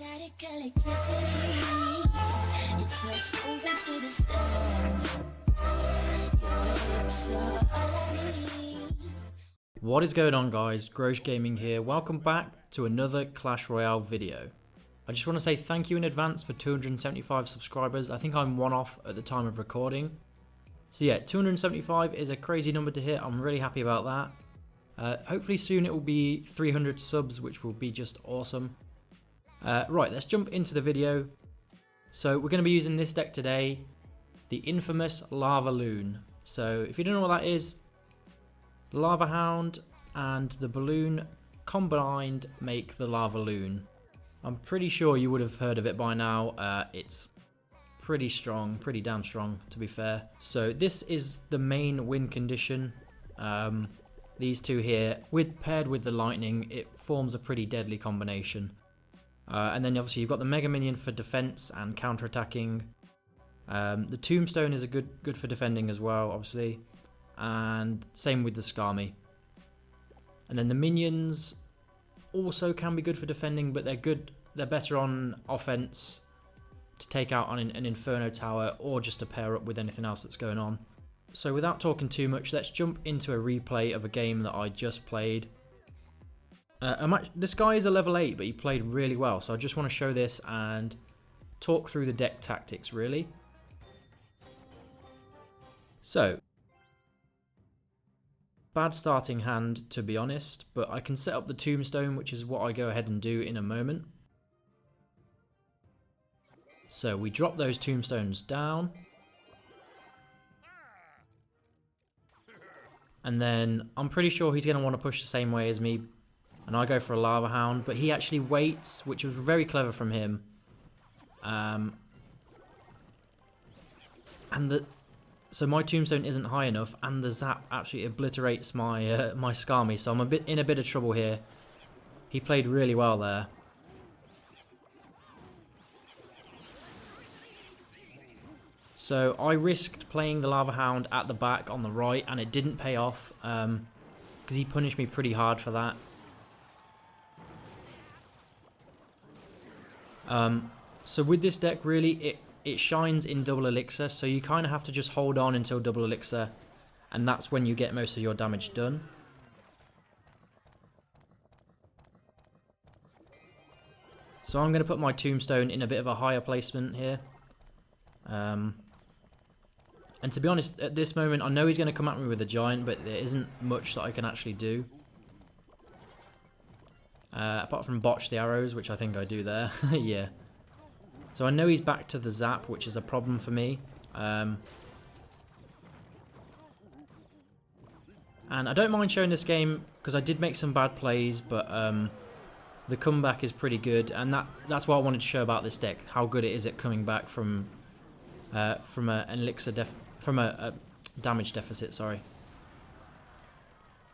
Static electricity, it's us moving to the sound. Your lips are all I need. What is going on, guys? Groge Gaming here. Welcome back to another Clash Royale video. I just want to say thank you in advance for 275 subscribers. I think I'm one off at the time of recording. So yeah, 275 is a crazy number to hit. I'm really happy about that. Hopefully soon it will be 300 subs, which will be just awesome. Right, let's jump into the video. So we're going to be using this deck today, the infamous Lavaloon. So if you don't know what that is, the Lavahound and the Balloon combined make the Lavaloon. I'm pretty sure you would have heard of it by now. It's pretty strong, pretty damn strong to be fair. So this is the main win condition. These two here, paired with the lightning, it forms a pretty deadly combination. And then obviously you've got the Mega Minion for defense and counter-attacking. The Tombstone is good for defending as well, obviously. And same with the Skami. And then the minions also can be good for defending, but they're better on offense to take out on an Inferno Tower or just to pair up with anything else that's going on. So without talking too much, let's jump into a replay of a game that I just played. This guy is a level 8, but he played really well, so I just want to show this and talk through the deck tactics, really. So, bad starting hand, to be honest, but I can set up the Tombstone, which is what I go ahead and do in a moment. So we drop those Tombstones down. And then I'm pretty sure he's going to want to push the same way as me. And I go for a Lavahound, but he actually waits, which was very clever from him. So my Tombstone isn't high enough, and the Zap absolutely obliterates my my Skami. So I'm in a bit of trouble here. He played really well there. So I risked playing the Lavahound at the back on the right, and it didn't pay off because he punished me pretty hard for that. So with this deck, really, it shines in double elixir, so you kind of have to just hold on until double elixir, and that's when you get most of your damage done. So I'm going to put my Tombstone in a bit of a higher placement here. And to be honest, at this moment, I know he's going to come at me with a giant, but there isn't much that I can actually do. Apart from botch the arrows, which I think I do there. Yeah. So I know he's back to the Zap, which is a problem for me. And I don't mind showing this game, because I did make some bad plays, but the comeback is pretty good. And that's what I wanted to show about this deck, how good it is at coming back from a damage deficit, sorry.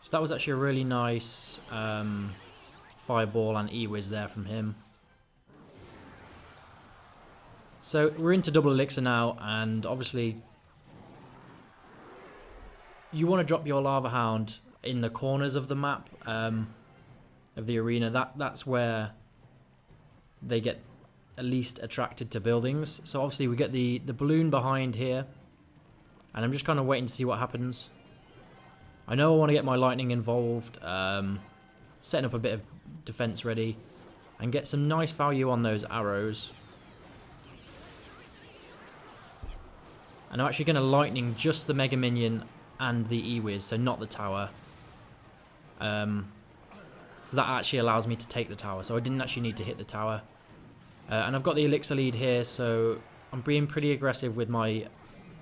So that was actually a really nice Fireball and E-Wiz there from him. So we're into double elixir now, and obviously you want to drop your Lavahound in the corners of the map, of the arena. That's where they get at least attracted to buildings. So obviously we get the balloon behind here, and I'm just kind of waiting to see what happens. I know I want to get my lightning involved, setting up a bit of defense ready, and get some nice value on those arrows. And I'm actually going to lightning just the Mega Minion and the E-Wiz, so not the tower. So that actually allows me to take the tower, so I didn't actually need to hit the tower. And I've got the elixir lead here, so I'm being pretty aggressive with my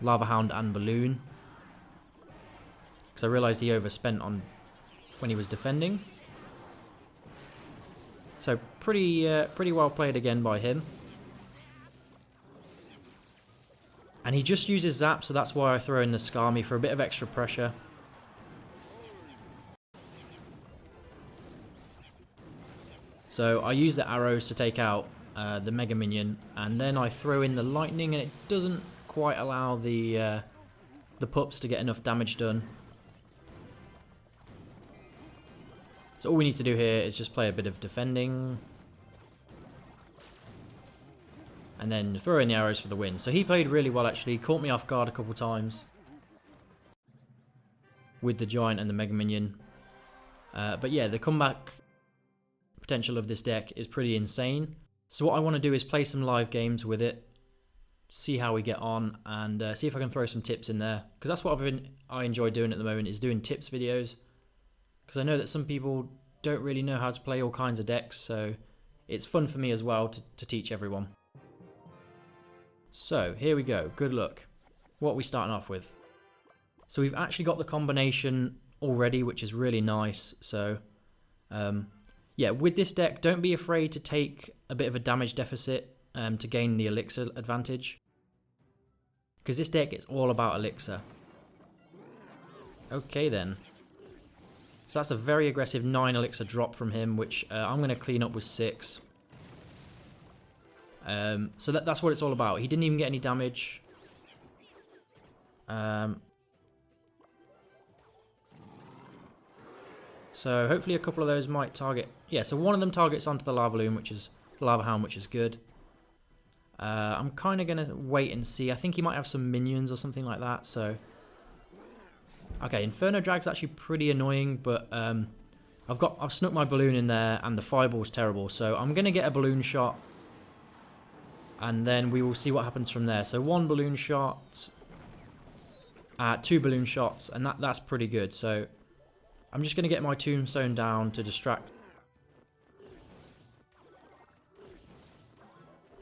Lavahound and Balloon, because I realised he overspent on when he was defending. So pretty well played again by him. And he just uses Zap, so that's why I throw in the Skami for a bit of extra pressure. So I use the arrows to take out the Mega Minion, and then I throw in the lightning, and it doesn't quite allow the pups to get enough damage done. So all we need to do here is just play a bit of defending. and then throw in the arrows for the win. So he played really well actually, caught me off guard a couple times with the giant and the mega minion. But yeah, the comeback potential of this deck is pretty insane. So what I want to do is play some live games with it, see how we get on, and see if I can throw some tips in there, because that's what I enjoy doing at the moment, is doing tips videos, because I know that some people don't really know how to play all kinds of decks, so it's fun for me as well to teach everyone. So here we go, good luck. What are we starting off with? So we've actually got the combination already, which is really nice. So yeah, with this deck, don't be afraid to take a bit of a damage deficit to gain the elixir advantage, because this deck is all about elixir. Okay then. So that's a very aggressive 9 elixir drop from him, which I'm going to clean up with 6. So that's what it's all about. He didn't even get any damage. So hopefully a couple of those might target. Yeah, so one of them targets onto the Lavaloon, which is the Lavahound, which is good. I'm kind of going to wait and see. I think he might have some minions or something like that. So okay, Inferno Drag's actually pretty annoying, but I've snuck my balloon in there, and the fireball's terrible. So I'm going to get a balloon shot, and then we will see what happens from there. So 1 balloon shot, 2 balloon shots, and that's pretty good. So I'm just going to get my tombstone down to distract.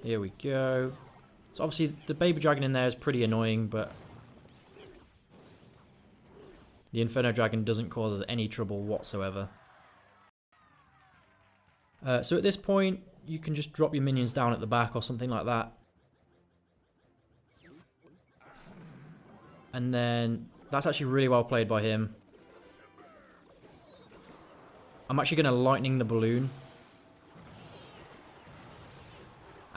Here we go. So obviously the baby dragon in there is pretty annoying, but the Inferno Dragon doesn't cause us any trouble whatsoever. So at this point, you can just drop your minions down at the back or something like that. And then that's actually really well played by him. I'm actually going to lightning the balloon.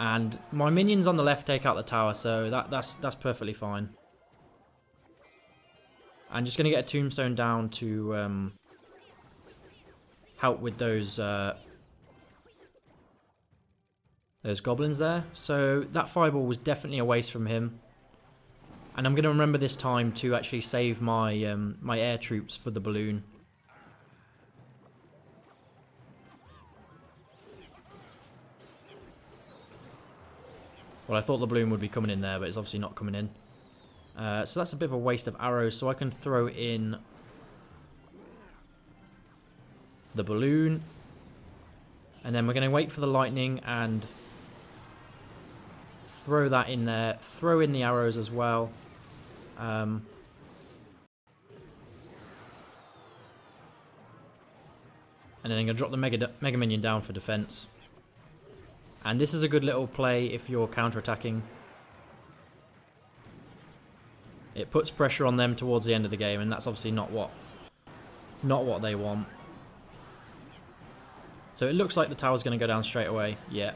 And my minions on the left take out the tower, so that's perfectly fine. I'm just going to get a tombstone down to help with those goblins there. So that fireball was definitely a waste from him. And I'm going to remember this time to actually save my my air troops for the balloon. Well, I thought the balloon would be coming in there, but it's obviously not coming in. So that's a bit of a waste of arrows, so I can throw in the balloon. And then we're going to wait for the lightning and throw that in there. Throw in the arrows as well. And then I'm going to drop the Mega Minion down for defense. And this is a good little play if you're counter-attacking. It puts pressure on them towards the end of the game, and that's obviously not what they want. So it looks like the tower's going to go down straight away. Yeah.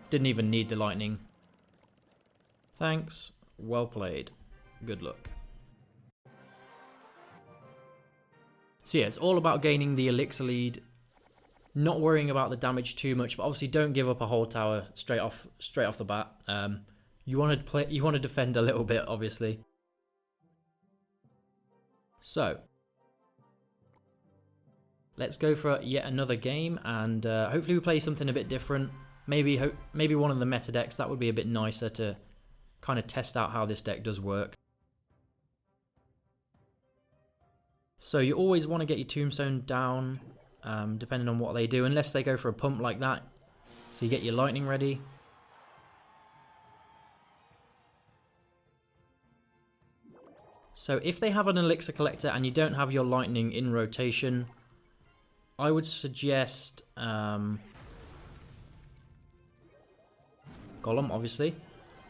Didn't even need the lightning. Thanks. Well played. Good luck. So yeah, it's all about gaining the elixir lead. Not worrying about the damage too much, but obviously don't give up a whole tower straight off the bat. You want to defend a little bit, obviously. So let's go for yet another game, and hopefully we play something a bit different. Maybe one of the meta decks. That would be a bit nicer to kind of test out how this deck does work. So you always want to get your tombstone down. Depending on what they do, unless they go for a pump like that. So you get your lightning ready. So if they have an elixir collector and you don't have your lightning in rotation, I would suggest golem, obviously.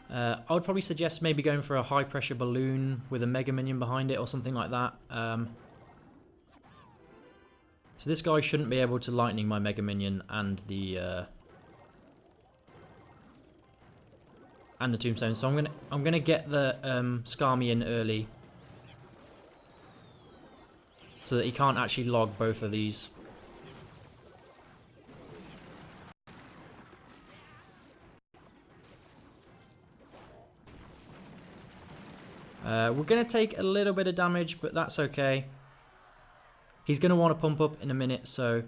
I would probably suggest maybe going for a high pressure balloon with a mega minion behind it or something like that. So this guy shouldn't be able to lightning my mega minion and the tombstone. So I'm gonna get the Skarmy in early, so that he can't actually log both of these. We're going to take a little bit of damage, but that's okay. He's going to want to pump up in a minute, so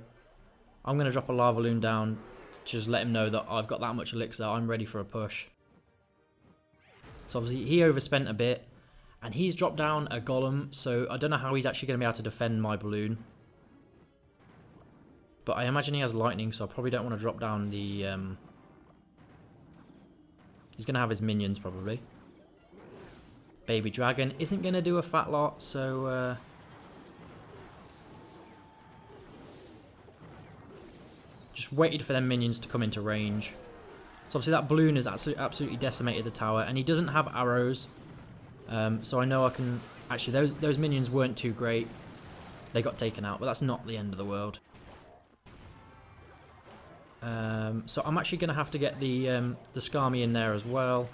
I'm going to drop a Lavaloon down to just let him know that I've got that much elixir. I'm ready for a push. So obviously he overspent a bit, and he's dropped down a golem, so I don't know how he's actually going to be able to defend my balloon. But I imagine he has lightning, so I probably don't want to drop down the... He's going to have his minions, probably. Baby Dragon isn't going to do a fat lot, so... Just waited for them minions to come into range. So obviously that balloon has absolutely decimated the tower, and he doesn't have arrows. So I know I can... Actually, those minions weren't too great. They got taken out, but that's not the end of the world. So I'm actually going to have to get the Skami in there as well.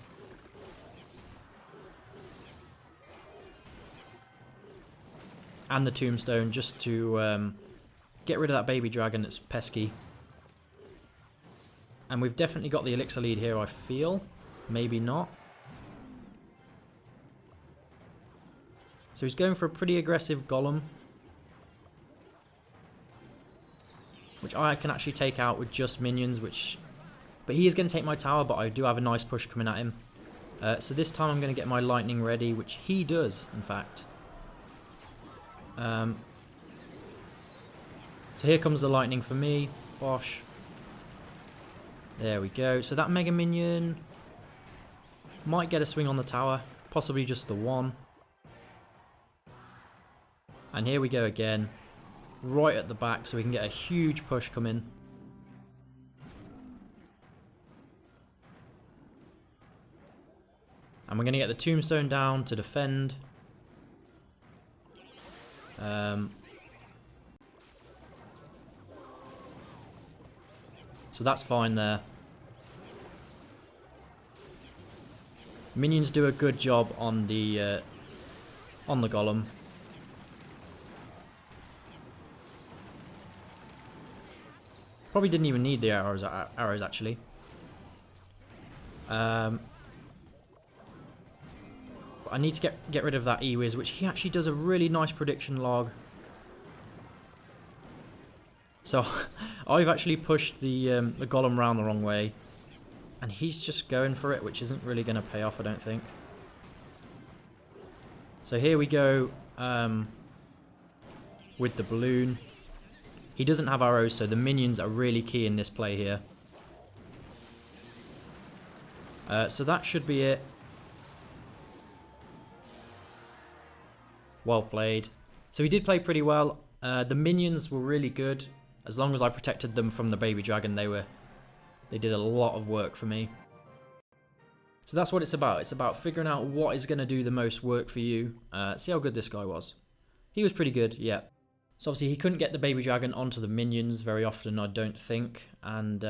And the Tombstone, just to get rid of that baby dragon that's pesky. And we've definitely got the elixir lead here, I feel. Maybe not. So he's going for a pretty aggressive golem, which I can actually take out with just minions, but he is going to take my tower, but I do have a nice push coming at him. So this time I'm going to get my lightning ready, which he does, in fact. So here comes the lightning for me. Bosh. There we go. So that mega minion might get a swing on the tower, possibly just the one. And here we go again. Right at the back, so we can get a huge push come in. And we're going to get the Tombstone down to defend. So that's fine there. Minions do a good job on the golem. Probably didn't even need the arrows actually. But I need to get rid of that E-Wiz, which he actually does a really nice prediction log. So I've actually pushed the golem round the wrong way, and he's just going for it, which isn't really going to pay off, I don't think. So here we go with the balloon. He doesn't have arrows, so the minions are really key in this play here. So that should be it. Well played. So he did play pretty well. The minions were really good. As long as I protected them from the baby dragon, they did a lot of work for me. So that's what it's about. It's about figuring out what is going to do the most work for you. See how good this guy was. He was pretty good, yeah. So obviously he couldn't get the baby dragon onto the minions very often, I don't think. And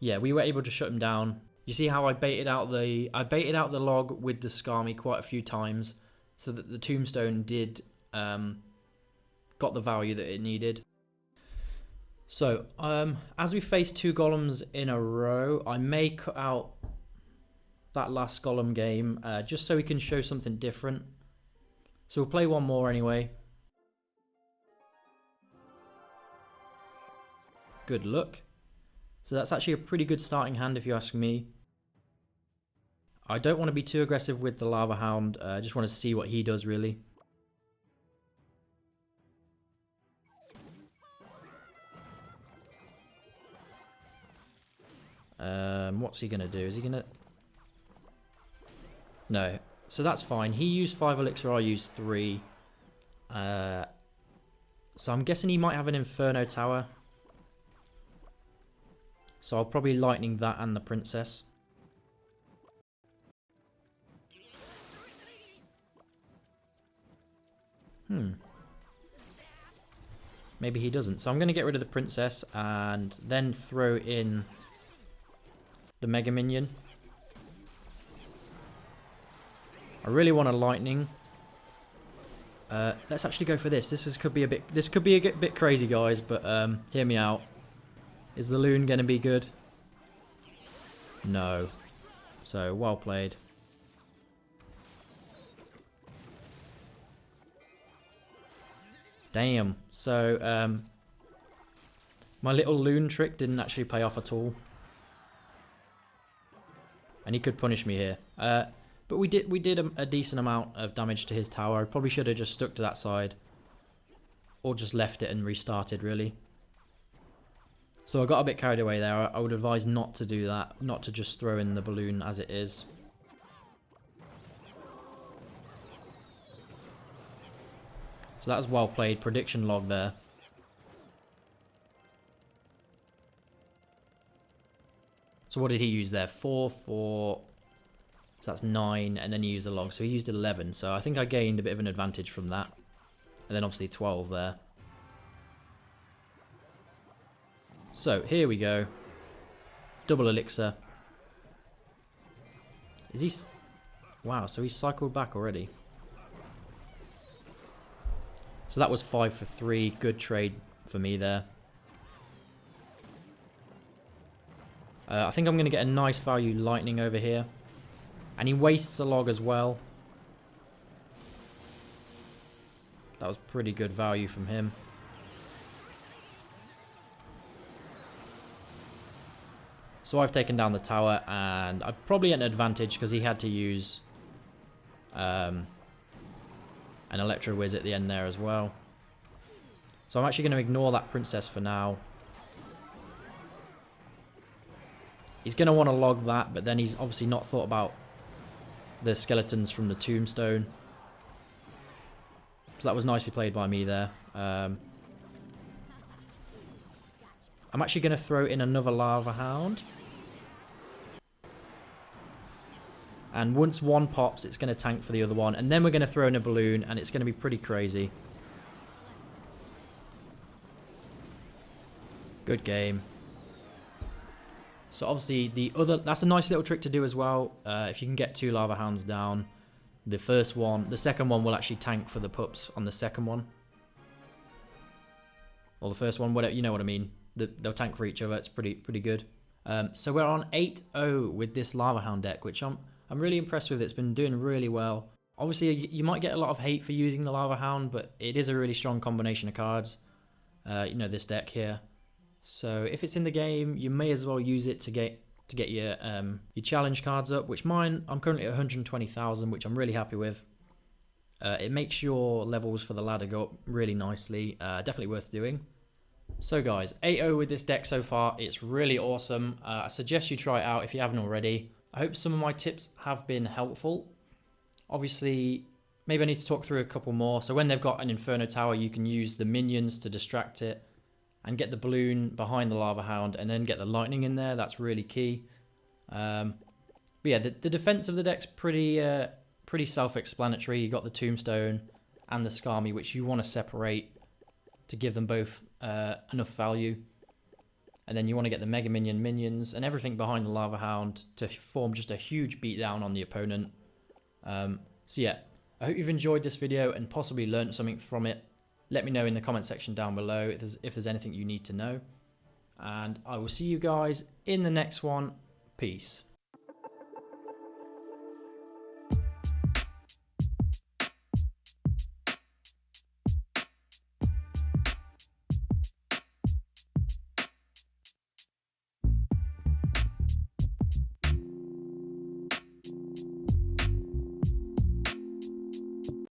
yeah, we were able to shut him down. You see how I baited out the log with the Skami quite a few times, so that the Tombstone did got the value that it needed. So as we face two golems in a row, I may cut out that last golem game just so we can show something different. So we'll play one more anyway. Good luck. So that's actually a pretty good starting hand if you ask me. I don't want to be too aggressive with the Lavahound. I just want to see what he does really. What's he going to do? Is he going to... No. So that's fine. He used 5 elixir, I used 3. So I'm guessing he might have an Inferno tower. So I'll probably lightning that and the princess. Maybe he doesn't. So I'm going to get rid of the princess and then throw in the mega minion. I really want a lightning. Let's actually go for this. This could be a bit crazy, guys, but hear me out. Is the loon going to be good? No. So well played. Damn. So, my little loon trick didn't actually pay off at all. And he could punish me here. But we did a decent amount of damage to his tower. I probably should have just stuck to that side. Or just left it and restarted, really. So I got a bit carried away there. I would advise not to do that. Not to just throw in the balloon as it is. So that was well played. Prediction log there. So what did he use there? 4, 4. So that's 9. And then he used the log. So he used 11. So I think I gained a bit of an advantage from that. And then obviously 12 there. So here we go. Double elixir. Is he... Wow, so he's cycled back already. So that was 5 for 3. Good trade for me there. I think I'm going to get a nice value lightning over here. And he wastes a log as well. That was pretty good value from him. So I've taken down the tower, and I'm probably at an advantage because he had to use an Electro Whiz at the end there as well. So I'm actually going to ignore that princess for now. He's going to want to log that, but then he's obviously not thought about the skeletons from the tombstone. So that was nicely played by me there. I'm actually going to throw in another Lavahound. And once one pops, it's going to tank for the other one. And then we're going to throw in a balloon, and it's going to be pretty crazy. Good game. So obviously that's a nice little trick to do as well. If you can get 2 Lavahounds down, the second one will actually tank for the pups on the second one. Or the first one, whatever, you know what I mean. They'll tank for each other. It's pretty good. So we're on 8-0 with this Lavahound deck, which I'm really impressed with. It's been doing really well. Obviously, you might get a lot of hate for using the Lavahound, but it is a really strong combination of cards. You know, this deck here. So if it's in the game, you may as well use it to get your challenge cards up. Which I'm currently at 120,000, which I'm really happy with. It makes your levels for the ladder go up really nicely. Definitely worth doing. So guys, 8-0 with this deck so far. It's really awesome. I suggest you try it out if you haven't already. I hope some of my tips have been helpful. Obviously, maybe I need to talk through a couple more. So when they've got an Inferno Tower, you can use the minions to distract it and get the balloon behind the Lavahound and then get the lightning in there. That's really key. But yeah, the defense of the deck's pretty self-explanatory. You got the Tombstone and the Skarmy, which you want to separate to give them both enough value. And then you want to get the Mega minions and everything behind the Lavahound to form just a huge beatdown on the opponent. So yeah, I hope you've enjoyed this video and possibly learned something from it. Let me know in the comment section down below if there's anything you need to know. And I will see you guys in the next one. Peace.